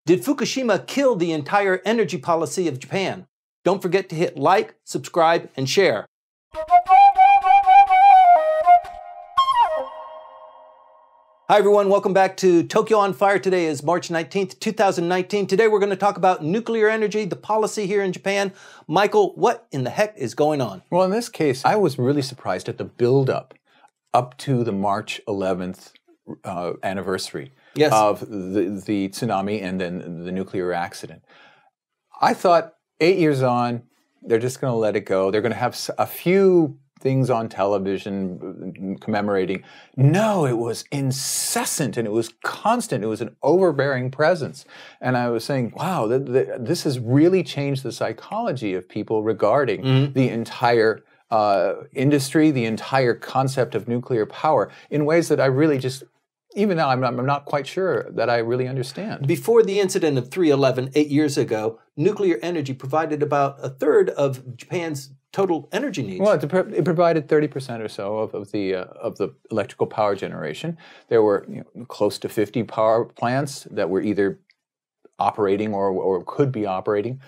Did Fukushima kill the entire energy policy of Japan? Don't forget to hit like, subscribe, and share. Hi everyone, welcome back to Tokyo on Fire. Today is March 19th, 2019. Today we're going to talk about nuclear energy, the policy here in Japan. Michael, what in the heck is going on? Well, in this case, I was really surprised at the build-up up to the March 11th anniversary of the tsunami and then the nuclear accident. I thought 8 years on, they're just going to let it go. They're going to have a few things on television commemorating. No, it was incessant and it was constant. It was an overbearing presence. And I was saying, wow, this has really changed the psychology of people regarding the entire industry, the entire concept of nuclear power in ways that I really just, even now, I'm not quite sure that I really understand. Before the incident of 3/11, 8 years ago, nuclear energy provided about a third of Japan's total energy needs. Well, it provided 30% or so of the electrical power generation. There were close to 50 power plants that were either operating or could be operating.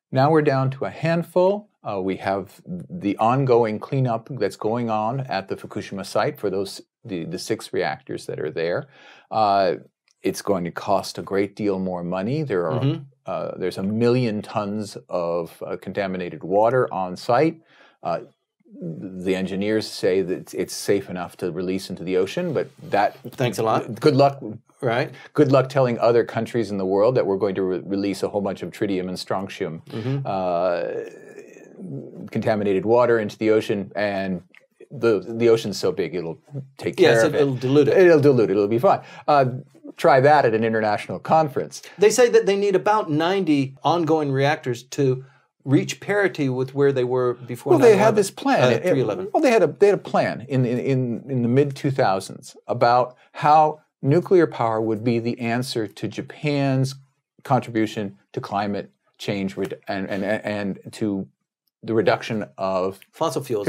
Now we're down to a handful. We have the ongoing cleanup that's going on at the Fukushima site for the 6 reactors that are there. It's going to cost a great deal more money. There's 1 million tons of contaminated water on site. The engineers say that it's safe enough to release into the ocean, but thanks a lot. Good luck. Right. Good luck telling other countries in the world that we're going to release a whole bunch of tritium and strontium contaminated water into the ocean, and the ocean's so big it'll take care of it. It'll dilute it. It'll dilute it. It'll be fine. Try that at an international conference. They say that they need about 90 ongoing reactors to reach parity with where they were before. Well, they had this plan. 3/11. Well, they had a plan in the mid-2000s about how nuclear power would be the answer to Japan's contribution to climate change and to the reduction of fossil fuel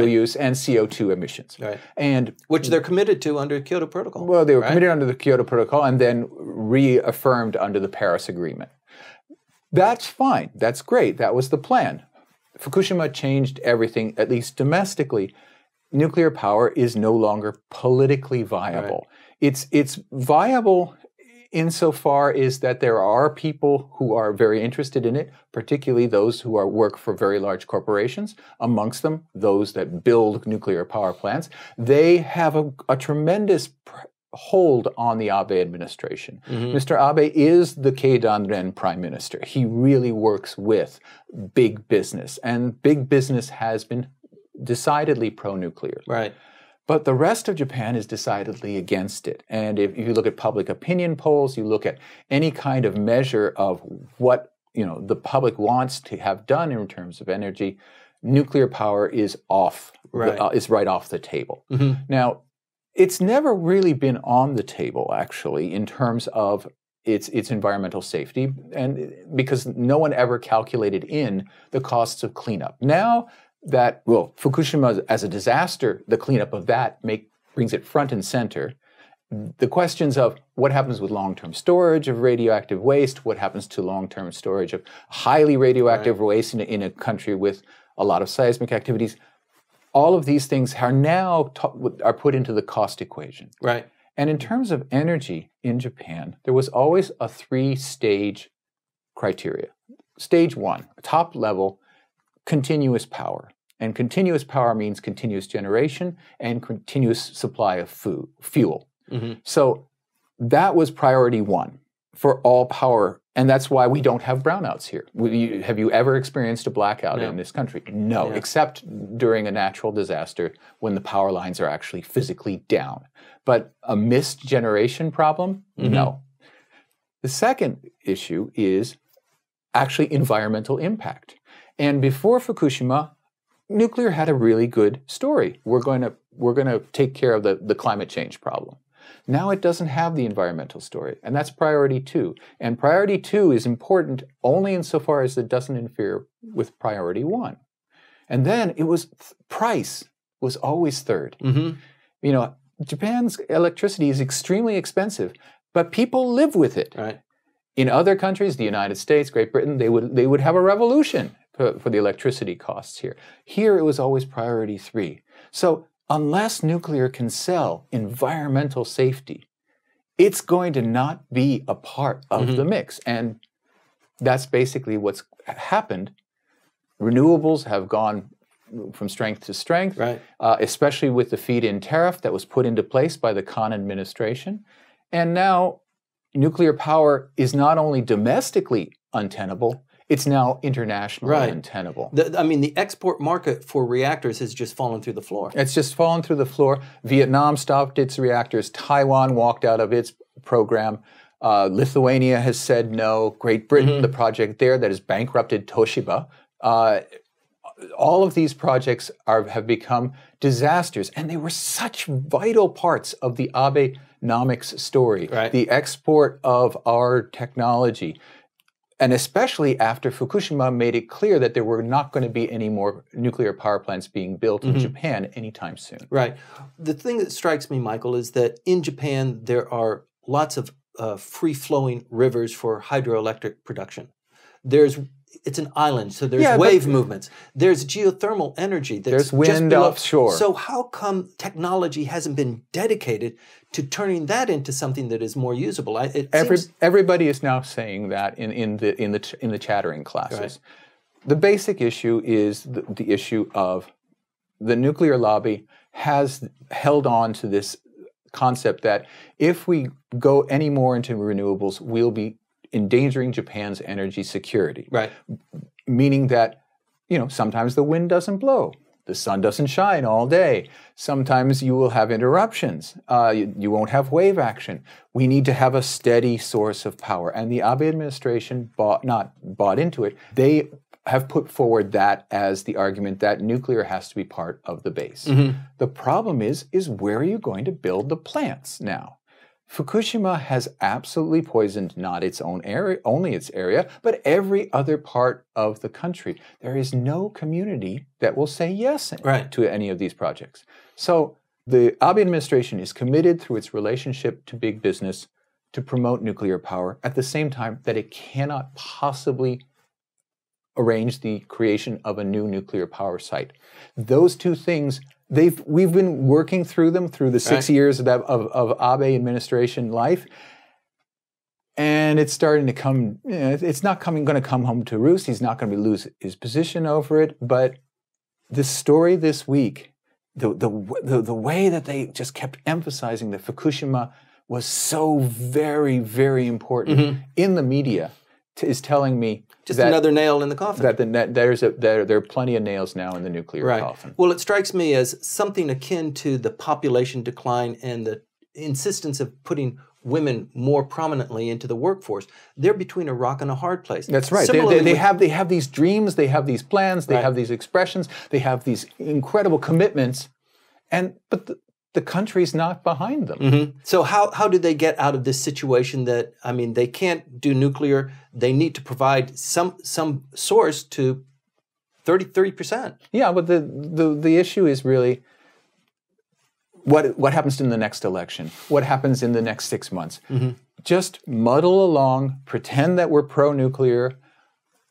use and CO2 emissions. Right. And which they're committed to under the Kyoto Protocol. Well, they were committed under the Kyoto Protocol and then reaffirmed under the Paris Agreement. That's fine. That's great. That was the plan. Fukushima changed everything, at least domestically. Nuclear power is no longer politically viable. Right. It's viable insofar is that there are people who are very interested in it, particularly those who work for very large corporations, amongst them those that build nuclear power plants. They have a tremendous hold on the Abe administration. Mr. Abe is the Keidanren prime minister. He really works with big business, and big business has been decidedly pro-nuclear. Right. But the rest of Japan is decidedly against it. And if you look at public opinion polls, you look at any kind of measure of what the public wants to have done in terms of energy, nuclear power is is right off the table. Now, it's never really been on the table, actually, in terms of its environmental safety, and because no one ever calculated in the costs of cleanup. Now that, Fukushima as a disaster, the cleanup of that brings it front and center. The questions of what happens with long-term storage of radioactive waste, what happens to long-term storage of highly radioactive waste in a country with a lot of seismic activities, all of these things are now put into the cost equation. Right. And in terms of energy in Japan, there was always a 3-stage criteria. Stage 1, top level, continuous power. And continuous power means continuous generation and continuous supply of fuel. So that was priority 1 for all power. And that's why we don't have brownouts here. Have you ever experienced a blackout in this country? No, except during a natural disaster when the power lines are actually physically down. But a missed generation problem? No. The second issue is actually environmental impact. And before Fukushima, nuclear had a really good story. We're going to take care of the climate change problem. Now it doesn't have the environmental story, and that's priority 2. And priority 2 is important only insofar as it doesn't interfere with priority 1. And then it was price was always third. Japan's electricity is extremely expensive, but people live with it. Right. In other countries, the United States, Great Britain, they would have a revolution for the electricity costs here. Here, it was always priority 3. So unless nuclear can sell environmental safety, it's going to not be a part of the mix. And that's basically what's happened. Renewables have gone from strength to strength, right. Especially with the feed-in tariff that was put into place by the Khan administration. And now nuclear power is not only domestically untenable, it's now internationally untenable. The export market for reactors has just fallen through the floor. It's just fallen through the floor. Vietnam stopped its reactors. Taiwan walked out of its program. Lithuania has said no. Great Britain, the project there that has bankrupted Toshiba. All of these projects have become disasters, and they were such vital parts of the Abenomics story, the export of our technology. And especially after Fukushima made it clear that there were not going to be any more nuclear power plants being built in Japan anytime soon. Right. The thing that strikes me, Michael, is that in Japan there are lots of free-flowing rivers for hydroelectric production. It's an island, so there's wave movements. There's geothermal energy. There's wind offshore. So how come technology hasn't been dedicated to turning that into something that is more usable? Everybody is now saying that in the chattering classes. Right. The basic issue is the issue of the nuclear lobby has held on to this concept that if we go any more into renewables, we'll be endangering Japan's energy security. Right. Meaning that, sometimes the wind doesn't blow. The sun doesn't shine all day. Sometimes you will have interruptions. You won't have wave action. We need to have a steady source of power. And the Abe administration not bought into it. They have put forward that as the argument that nuclear has to be part of the base. The problem is where are you going to build the plants now? Fukushima has absolutely poisoned not its own area, only its area, but every other part of the country. There is no community that will say yes to any of these projects. So the Abe administration is committed through its relationship to big business to promote nuclear power at the same time that it cannot possibly arrange the creation of a new nuclear power site. Those two things, we've been working through them through the 6 years of Abe administration life, and it's starting to come. It's not going to come home to roost. He's not going to lose his position over it. But the story this week, the way that they just kept emphasizing that Fukushima was so very, very important in the media is telling me just another nail in the coffin. That there are plenty of nails now in the nuclear coffin. Well, it strikes me as something akin to the population decline and the insistence of putting women more prominently into the workforce. But between a rock and a hard place. That's right. They have these dreams, they have these plans, they have these expressions, they have these incredible commitments, but the country's not behind them. So how do they get out of this situation that, they can't do nuclear, they need to provide some source to 30%? Yeah, but the issue is really what happens in the next election? What happens in the next 6 months? Just muddle along, pretend that we're pro-nuclear,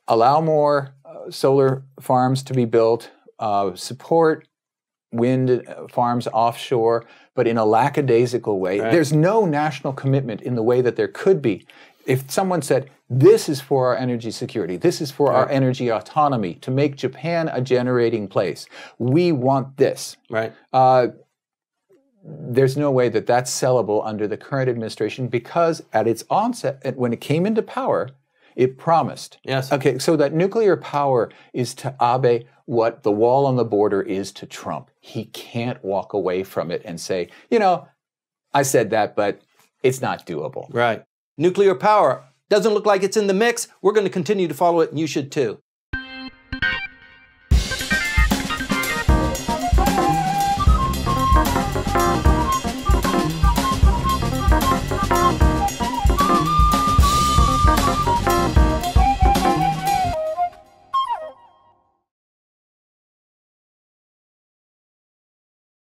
allow more solar farms to be built, support wind farms offshore, but in a lackadaisical way. There's no national commitment in the way that there could be. If someone said, this is for our energy security, this is for our energy autonomy, to make Japan a generating place, we want this. There's no way that that's sellable under the current administration because at its onset, when it came into power, it promised. Okay, so that nuclear power is to Abe what the wall on the border is to Trump. He can't walk away from it and say, I said that, but it's not doable. Nuclear power doesn't look like it's in the mix. We're going to continue to follow it, and you should too.